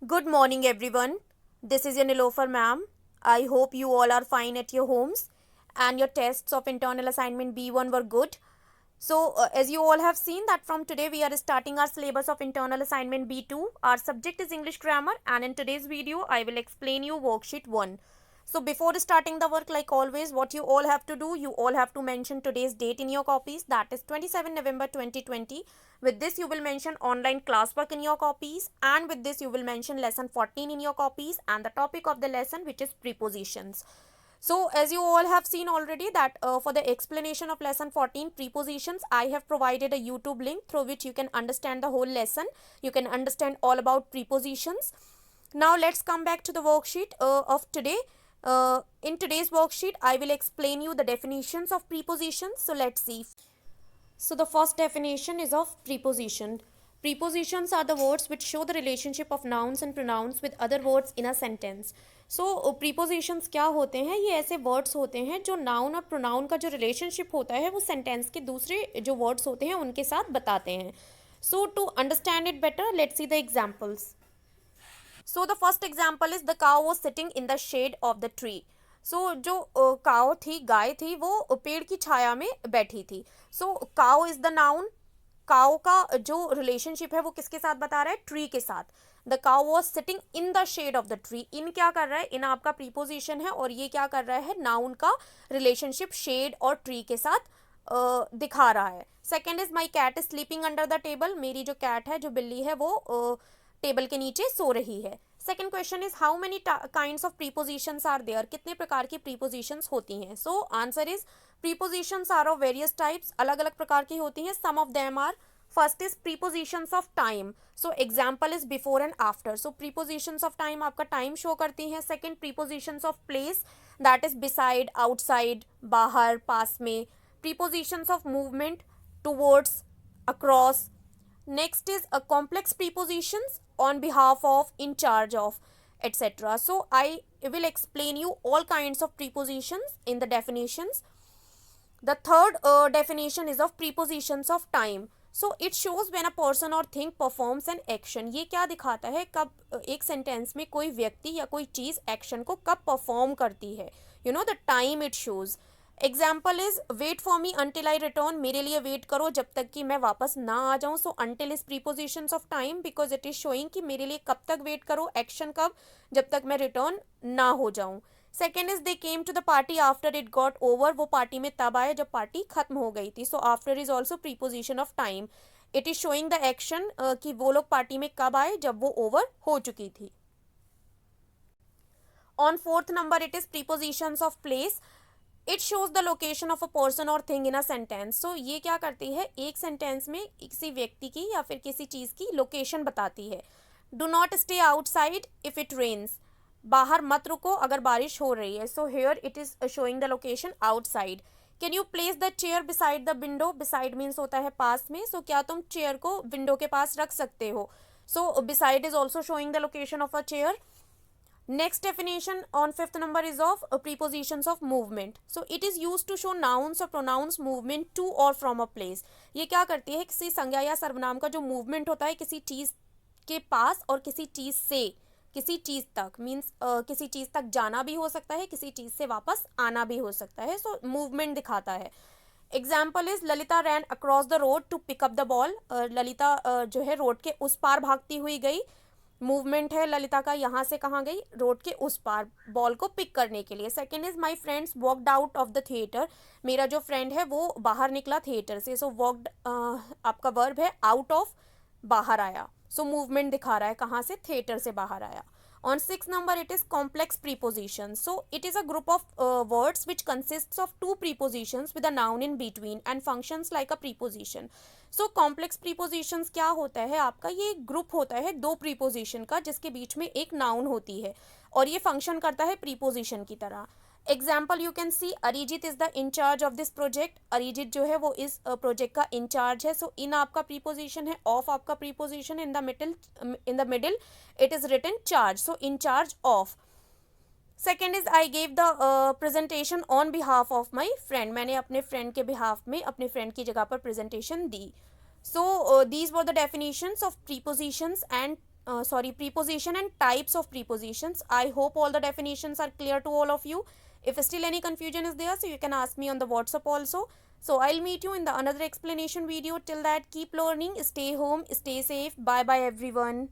Good morning, everyone. This is your Nilofer ma'am. I hope you all are fine at your homes and your tests of internal assignment B1 were good. As you all have seen that from today we are starting our syllabus of internal assignment B2. Our subject is English grammar, and in today's video I will explain you worksheet 1. So before starting the work, like always, what you all have to do, you all have to mention today's date in your copies, that is 27 November 2020. With this you will mention online classwork in your copies, and with this you will mention lesson 14 in your copies and the topic of the lesson, which is prepositions. So as you all have seen already that for the explanation of lesson 14 prepositions, I have provided a YouTube link through which you can understand the whole lesson. You can understand all about prepositions. Now let's come back to the worksheet of today. In today's worksheet, I will explain you the definitions of prepositions. So let's see. So the first definition is of preposition. Prepositions are the words which show the relationship of nouns and pronouns with other words in a sentence. So prepositions क्या होते हैं? ये ऐसे words होते हैं जो noun और pronoun का जो relationship होता है वो sentence के दूसरे जो words होते हैं उनके साथ बताते हैं. So to understand it better, let's see the examples. So the first example is the cow was sitting in the shade of the tree. So जो काव थी, गाय थी, वो पेड़ की छाया में बैठी थी. So cow is the noun. काव का जो रिलेशनशिप है वो किसके साथ बता रहा है? ट्री के साथ. The cow was sitting in the shade of the tree. इन क्या कर रहा है? इन आपका प्रीपोजिशन है और ये क्या कर रहा है? नाउन का रिलेशनशिप शेड और ट्री के साथ दिखा रहा है. Second is my cat is sleeping under the table. मेरी जो कैट है, जो बिल्ली है, वो टेबल के नीचे सो रही है. Second question is how many kinds of prepositions are there. कितने प्रकार की प्रीपोजिशंस होती हैं? So answer is prepositions are of various types. अलग अलग प्रकार की होती हैं. Some of them are. First is prepositions of time. So example is before and after. So prepositions of time आपका टाइम शो करती हैं. Second prepositions of place, that is beside, outside, बाहर, पास में. Prepositions of movement, towards, across. Next is a complex prepositions on behalf of, in charge of, etc. So I will explain you all kinds of prepositions in the definitions. The third definition is of prepositions of time. So it shows when a person or thing performs an action. ये क्या दिखाता है? कब एक sentence में कोई व्यक्ति या कोई चीज़ एक्शन को कब परफॉर्म करती है. You know the time it shows. Example is wait for me until I return. मेरे लिए वेट करो जब तक कि मैं वापस ना आ जाऊँ. So until is prepositions of time because it is showing कि मेरे लिए कब तक वेट करो, एक्शन कब, जब तक मैं रिटर्न ना हो जाऊँ. Second is they came to the party after it got over. वो पार्टी में तब आए जब पार्टी खत्म हो गई थी. So after is also preposition of time. It is showing the action कि वो लोग पार्टी में कब आए, जब वो ओवर हो चुकी थी. On fourth number it is prepositions of place. It shows the location of a person और थिंग इन अ सेंटेंस. सो ये क्या करती है? एक सेंटेंस में किसी व्यक्ति की या फिर किसी चीज़ की लोकेशन बताती है. Do not stay outside if it rains. बाहर मत रुको अगर बारिश हो रही है. So here it is showing the location outside. Can you place the chair beside the window. Beside means होता है पास में. सो क्या तुम चेयर को विंडो के पास रख सकते हो? So beside is also showing the location of a chair. Next definition on fifth number is of prepositions of movement. So it is used to show nouns or pronouns movement to or from a place. ये क्या करती है? किसी संज्ञा या सर्वनाम का जो मूवमेंट होता है किसी चीज़ के पास और किसी चीज़ से किसी चीज़ तक, मीन्स किसी चीज़ तक जाना भी हो सकता है, किसी चीज़ से वापस आना भी हो सकता है. सो मूवमेंट दिखाता है. Example is Lalita ran across the road to pick up the ball. Lalita जो है रोड के उस पार भागती हुई गई. मूवमेंट है ललिता का, यहाँ से कहाँ गई? रोड के उस पार, बॉल को पिक करने के लिए. Second is my friends walked out of the theatre. मेरा जो फ्रेंड है वो बाहर निकला थिएटर से. सो वॉकड आपका वर्ब है, आउट ऑफ, बाहर आया. सो मूवमेंट दिखा रहा है कहाँ से? थिएटर से बाहर आया. On sixth number it is complex prepositions. So it is a group of words which consists of two prepositions with a noun in between and functions like a preposition. So complex prepositions क्या होता है आपका? ये एक group होता है दो preposition का जिसके बीच में एक नाउन होती है और ये फंक्शन करता है प्रीपोजिशन की तरह. Example you can see Arijit is the in charge of this project. Arijit जो है वो इस प्रोजेक्ट का इंचार्ज है. सो इन आपका प्रीपोजिशन है, ऑफ आपका preposition, in the middle it is written charge. So in charge of. Second is I gave the presentation on behalf of my friend. मैंने अपने friend के behalf में अपने friend की जगह पर presentation the. So these were the definitions of prepositions and preposition and types of prepositions. I hope all the definitions are clear to all of you. If still any confusion is there, so you can ask me on the WhatsApp also. So I'll meet you in the another explanation video. Till that, keep learning, stay home, stay safe. Bye bye everyone.